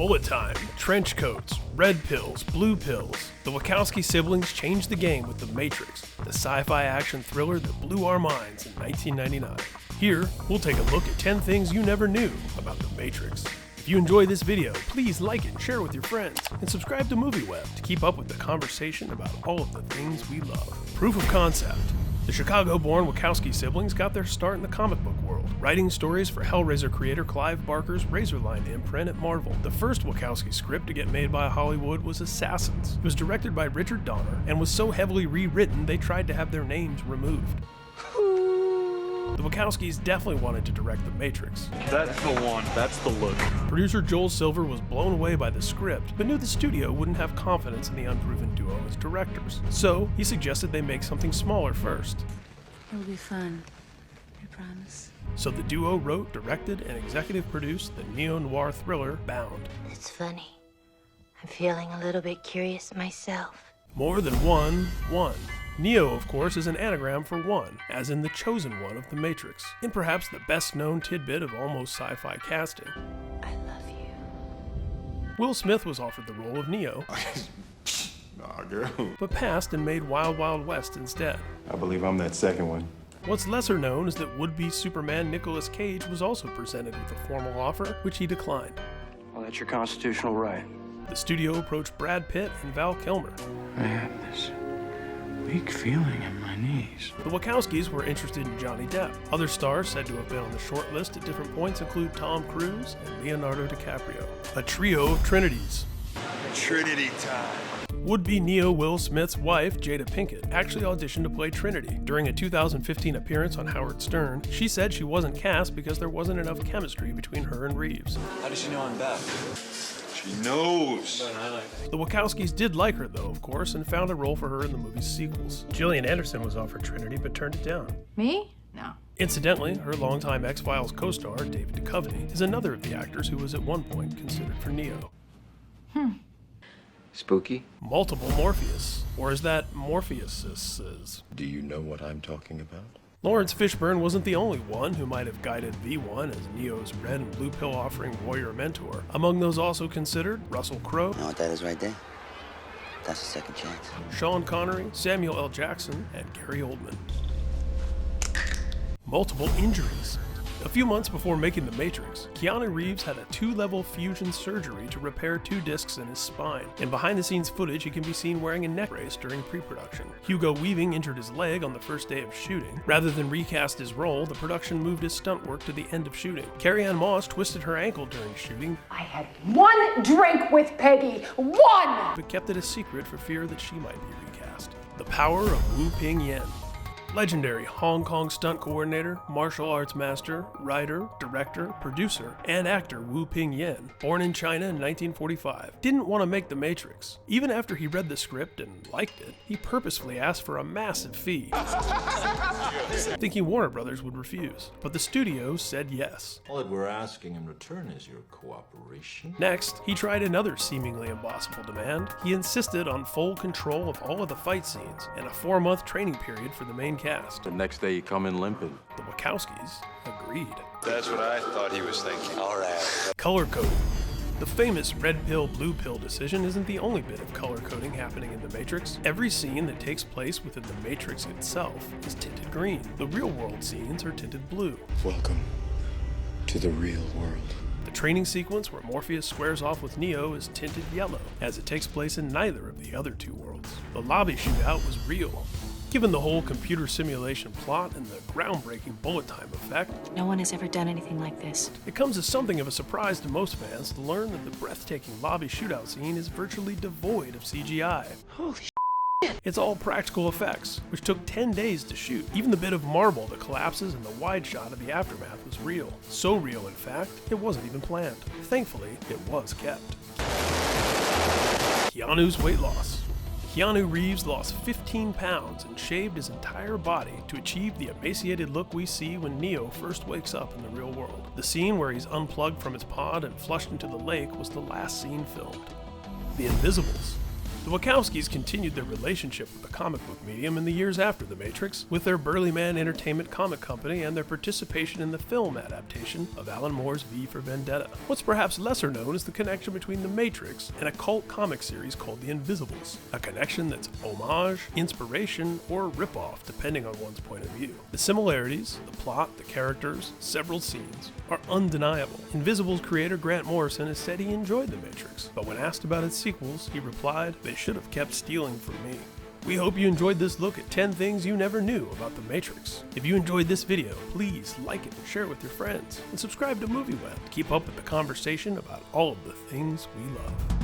Bullet time, trench coats, red pills, blue pills. The Wachowski siblings changed the game with The Matrix, the sci-fi action thriller that blew our minds in 1999. Here, we'll take a look at 10 things you never knew about The Matrix. If you enjoy this video, please like it, share it with your friends, and subscribe to MovieWeb to keep up with the conversation about all of the things we love. Proof of concept. The Chicago-born Wachowski siblings got their start in the comic book world, writing stories for Hellraiser creator Clive Barker's Razorline imprint at Marvel. The first Wachowski script to get made by Hollywood was Assassins. It was directed by Richard Donner and was so heavily rewritten they tried to have their names removed. The Wachowskis definitely wanted to direct The Matrix. That's the one. That's the look. Producer Joel Silver was blown away by the script, but knew the studio wouldn't have confidence in the unproven duo as directors. So, he suggested they make something smaller first. It'll be fun. I promise. So the duo wrote, directed, and executive produced the neo-noir thriller Bound. It's funny. I'm feeling a little bit curious myself. More than one. Neo, of course, is an anagram for one, as in the chosen one of The Matrix, in perhaps the best-known tidbit of almost sci-fi casting. I love you. Will Smith was offered the role of Neo, Nah, girl. but passed and made Wild Wild West instead. I believe I'm that second one. What's lesser known is that would-be Superman Nicolas Cage was also presented with a formal offer, which he declined. Well, that's your constitutional right. The studio approached Brad Pitt and Val Kilmer. I have this weak feeling in my knees. The Wachowskis were interested in Johnny Depp. Other stars said to have been on the short list at different points include Tom Cruise and Leonardo DiCaprio. A trio of Trinities. Trinity time. Would-be Neo Will Smith's wife, Jada Pinkett, actually auditioned to play Trinity. During a 2015 appearance on Howard Stern, she said she wasn't cast because there wasn't enough chemistry between her and Reeves. How does she know I'm back? She knows. The Wachowskis did like her though, of course, and found a role for her in the movie's sequels. Gillian Anderson was offered Trinity but turned it down. Me? No. Incidentally, her longtime X-Files co-star, David Duchovny, is another of the actors who was at one point considered for Neo. Spooky? Multiple Morpheus. Or is that Morpheus? Do you know what I'm talking about? Lawrence Fishburne wasn't the only one who might have guided V1 as Neo's red and blue pill offering warrior mentor. Among those also considered, Russell Crowe, You know what that is right there? That's a second chance. Sean Connery, Samuel L. Jackson, and Gary Oldman. Multiple injuries. A few months before making The Matrix, Keanu Reeves had a 2-level fusion surgery to repair 2 discs in his spine. In behind-the-scenes footage, he can be seen wearing a neck brace during pre-production. Hugo Weaving injured his leg on the first day of shooting. Rather than recast his role, the production moved his stunt work to the end of shooting. Carrie-Anne Moss twisted her ankle during shooting, I had one drink with Peggy. One! but kept it a secret for fear that she might be recast. The power of Wu Ping Yen. Legendary Hong Kong stunt coordinator, martial arts master, writer, director, producer, and actor Wu Ping Yen, born in China in 1945, didn't want to make The Matrix. Even after he read the script and liked it, he purposefully asked for a massive fee, thinking Warner Brothers would refuse. But the studio said yes. All that we're asking in return is your cooperation. Next, he tried another seemingly impossible demand. He insisted on full control of all of the fight scenes and a 4-month training period for the main cast. The next day you come in limping. The Wachowskis agreed. That's what I thought he was thinking. All right. Color coding. The famous red pill, blue pill decision isn't the only bit of color coding happening in The Matrix. Every scene that takes place within The Matrix itself is tinted green. The real world scenes are tinted blue. Welcome to the real world. The training sequence where Morpheus squares off with Neo is tinted yellow, as it takes place in neither of the other 2 worlds. The lobby shootout was real. Given the whole computer simulation plot and the groundbreaking bullet time effect, No one has ever done anything like this. it comes as something of a surprise to most fans to learn that the breathtaking lobby shootout scene is virtually devoid of CGI. Holy It's all practical effects, which took 10 days to shoot. Even the bit of marble that collapses in the wide shot of the aftermath was real. So real, in fact, it wasn't even planned. Thankfully, it was kept. Keanu's weight loss. Keanu Reeves lost 15 pounds and shaved his entire body to achieve the emaciated look we see when Neo first wakes up in the real world. The scene where he's unplugged from his pod and flushed into the lake was the last scene filmed. The Invisibles. The Wachowskis continued their relationship with the comic book medium in the years after The Matrix, with their Burly Man Entertainment comic company and their participation in the film adaptation of Alan Moore's V for Vendetta. What's perhaps lesser known is the connection between The Matrix and a cult comic series called The Invisibles, a connection that's homage, inspiration, or ripoff depending on one's point of view. The similarities, the plot, the characters, several scenes, are undeniable. Invisibles creator Grant Morrison has said he enjoyed The Matrix, but when asked about its sequels, he replied, "They should have kept stealing from me." We hope you enjoyed this look at 10 things you never knew about The Matrix. If you enjoyed this video, please like it and share it with your friends, and subscribe to MovieWeb to keep up with the conversation about all of the things we love.